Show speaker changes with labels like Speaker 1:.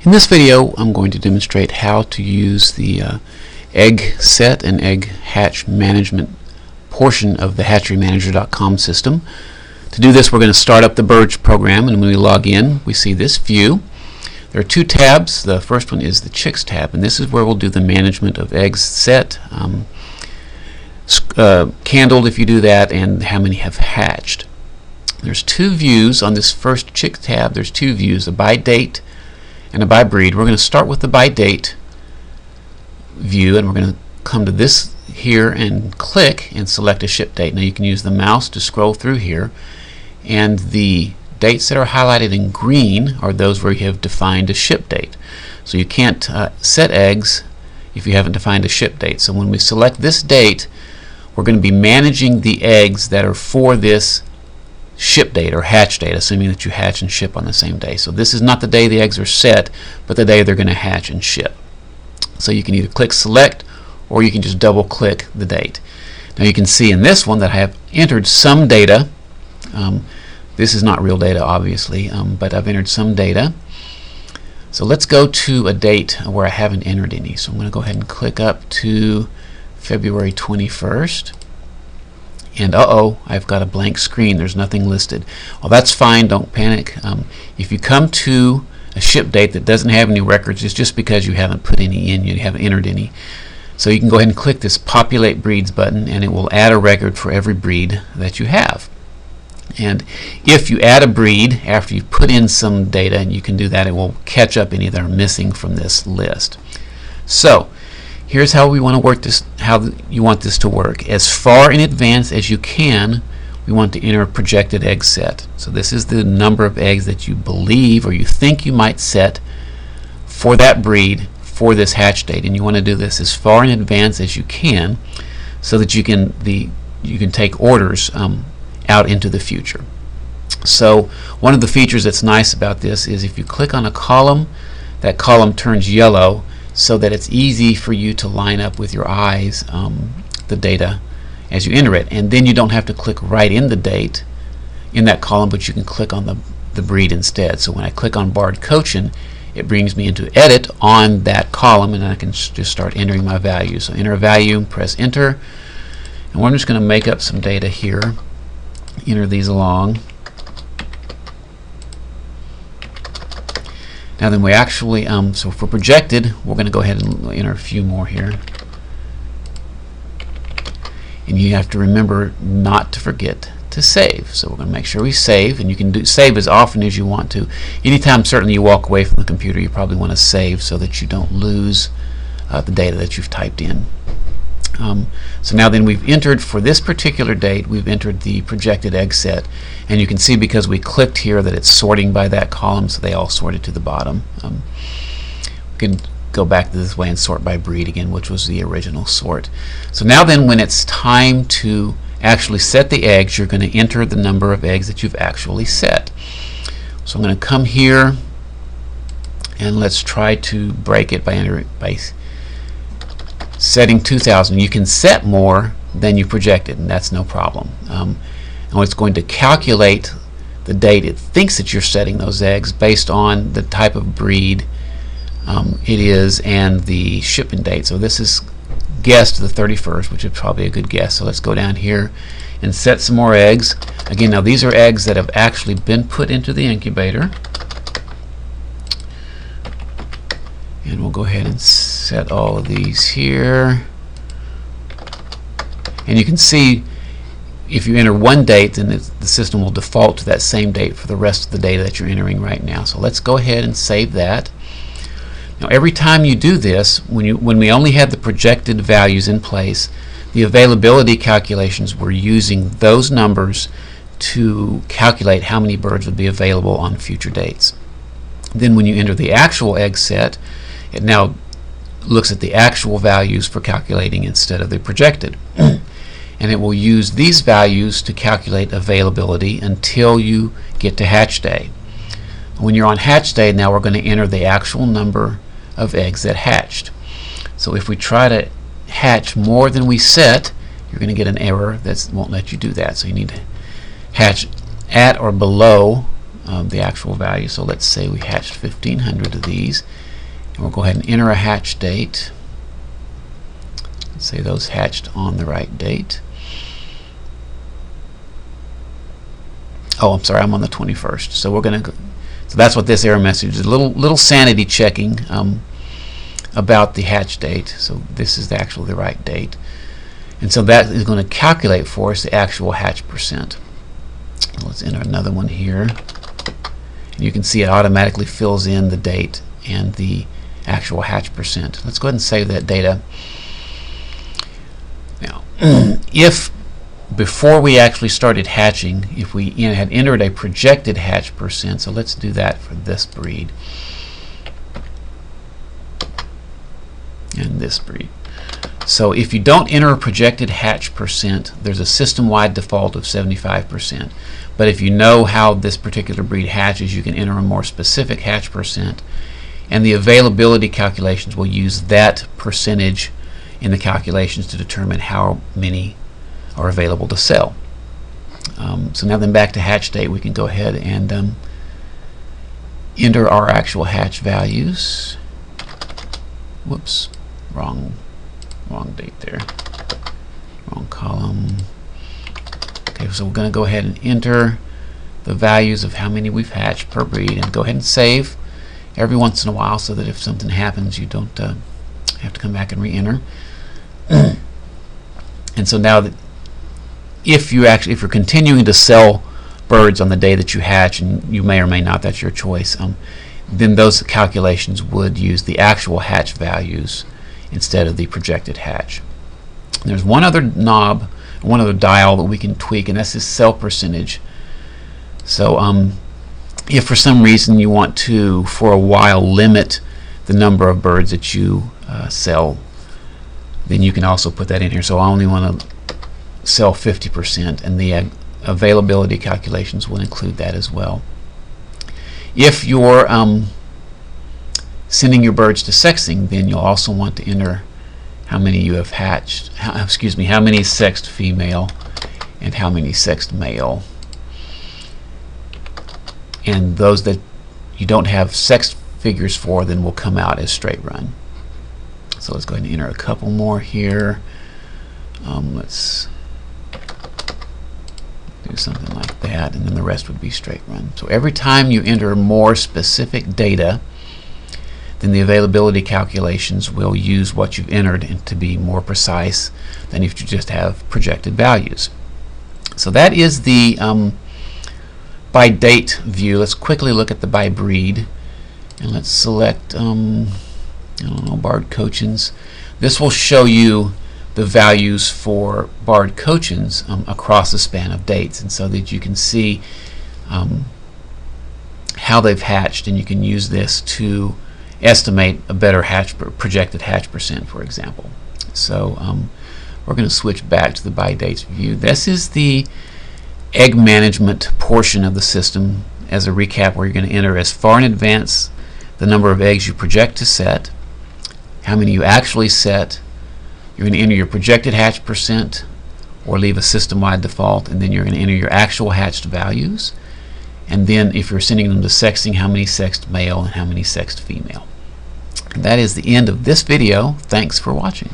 Speaker 1: In this video, I'm going to demonstrate how to use the egg set and egg hatch management portion of the hatcherymanager.com system. To do this, we're going to start up the bird program, and when we log in, we see this view. There are two tabs. The first one is the chicks tab, and this is where we'll do the management of eggs set, candled if you do that, and how many have hatched. There's two views on this first chick tab. There's two views, a by date and a by breed. We're going to start with the by date view, and we're going to come to this here and click and select a ship date. Now you can use the mouse to scroll through here, and the dates that are highlighted in green are those where you have defined a ship date. So you can't set eggs if you haven't defined a ship date. So when we select this date, we're going to be managing the eggs that are for this ship date or hatch date, assuming that you hatch and ship on the same day. So this is not the day the eggs are set, but the day they're going to hatch and ship. So you can either click select, or you can just double click the date. Now you can see in this one that I have entered some data. This is not real data, obviously, but I've entered some data. So let's go to a date where I haven't entered any. So I'm going to go ahead and click up to February 21st. And I've got a blank screen. There's nothing listed. Well, that's fine. Don't panic. If you come to a ship date that doesn't have any records, it's just because you haven't put any in. You haven't entered any. So you can go ahead and click this Populate Breeds button, and it will add a record for every breed that you have. And if you add a breed after you've put in some data, and you can do that, it will catch up any that are missing from this list. So here's how we want to work this, how you want this to work. As far in advance as you can, we want to enter a projected egg set. So this is the number of eggs that you believe or you think you might set for that breed for this hatch date, and you want to do this as far in advance as you can so that you can take orders out into the future. So one of the features that's nice about this is if you click on a column, that column turns yellow, so that it's easy for you to line up with your eyes the data as you enter it. And then you don't have to click right in the date in that column, but you can click on the breed instead. So when I click on Barred Cochin, it brings me into edit on that column, and I can just start entering my value. So enter a value, press enter, and I'm just going to make up some data here, enter these along. Now then we actually, so for projected, we're going to go ahead and enter a few more here. And you have to remember not to forget to save. So we're going to make sure we save, and you can save as often as you want to. Anytime certainly you walk away from the computer, you probably want to save so that you don't lose the data that you've typed in. So now then we've entered, for this particular date, we've entered the projected egg set, and you can see because we clicked here that it's sorting by that column, so they all sorted to the bottom. We can go back to this way and sort by breed again, which was the original sort. So now then when it's time to actually set the eggs, you're going to enter the number of eggs that you've actually set. So I'm going to come here, and let's try to break it by setting 2,000. You can set more than you projected, and that's no problem. And it's going to calculate the date it thinks that you're setting those eggs based on the type of breed it is and the shipping date. So this is guessed the 31st, which is probably a good guess. So let's go down here and set some more eggs. Again, now these are eggs that have actually been put into the incubator. And we'll go ahead and set all of these here. And you can see if you enter one date, then the system will default to that same date for the rest of the data that you're entering right now. So let's go ahead and save that. Now every time you do this, when we only had the projected values in place, the availability calculations were using those numbers to calculate how many birds would be available on future dates. Then when you enter the actual egg set, it now looks at the actual values for calculating instead of the projected. And it will use these values to calculate availability until you get to hatch day. When you're on hatch day, now we're going to enter the actual number of eggs that hatched. So if we try to hatch more than we set, you're going to get an error that won't let you do that. So you need to hatch at or below the actual value. So let's say we hatched 1,500 of these, and we'll go ahead and enter a hatch date. Let's say those hatched on the right date. Oh, I'm sorry, I'm on the 21st. So we're going to go. So that's what this error message is. A little sanity checking about the hatch date. So this is the right date, and so that is going to calculate for us the actual hatch percent. Let's enter another one here, and you can see it automatically fills in the date and the actual hatch percent. Let's go ahead and save that data. Now, if before we actually started hatching, if we had entered a projected hatch percent, so let's do that for this breed and this breed. So if you don't enter a projected hatch percent, there's a system-wide default of 75%. But if you know how this particular breed hatches, you can enter a more specific hatch percent, and the availability calculations will use that percentage in the calculations to determine how many are available to sell. So now then, back to hatch date, we can go ahead and enter our actual hatch values. Whoops, wrong date there, wrong column. Okay, so we're going to go ahead and enter the values of how many we've hatched per breed, and go ahead and save every once in a while so that if something happens, you don't have to come back and re-enter. And so now that if you're continuing to sell birds on the day that you hatch, and you may or may not, that's your choice, then those calculations would use the actual hatch values instead of the projected hatch. There's one other knob, one other dial that we can tweak, and that's this sell percentage. So if for some reason you want to, for a while, limit the number of birds that you sell, then you can also put that in here. So I only want to sell 50%, and the availability calculations will include that as well. If you're sending your birds to sexing, then you'll also want to enter how many you have hatched, how many sexed female and how many sexed male. And those that you don't have sexed figures for, then will come out as straight run. So let's go ahead and enter a couple more here. Let's do something like that, and then the rest would be straight run. So every time you enter more specific data, then the availability calculations will use what you've entered and to be more precise than if you just have projected values. So that is the by date view. Let's quickly look at the by breed, and let's select I don't know, Barred Cochins. This will show you the values for Barred Cochins across the span of dates, and so that you can see how they've hatched, and you can use this to estimate a better projected hatch percent, for example. So we're going to switch back to the by dates view. This is the egg management portion of the system. As a recap, where you're going to enter as far in advance the number of eggs you project to set, how many you actually set. You're going to enter your projected hatch percent or leave a system-wide default, and then you're going to enter your actual hatched values, and then if you're sending them to sexing, how many sexed male and how many sexed female. And that is the end of this video. Thanks for watching.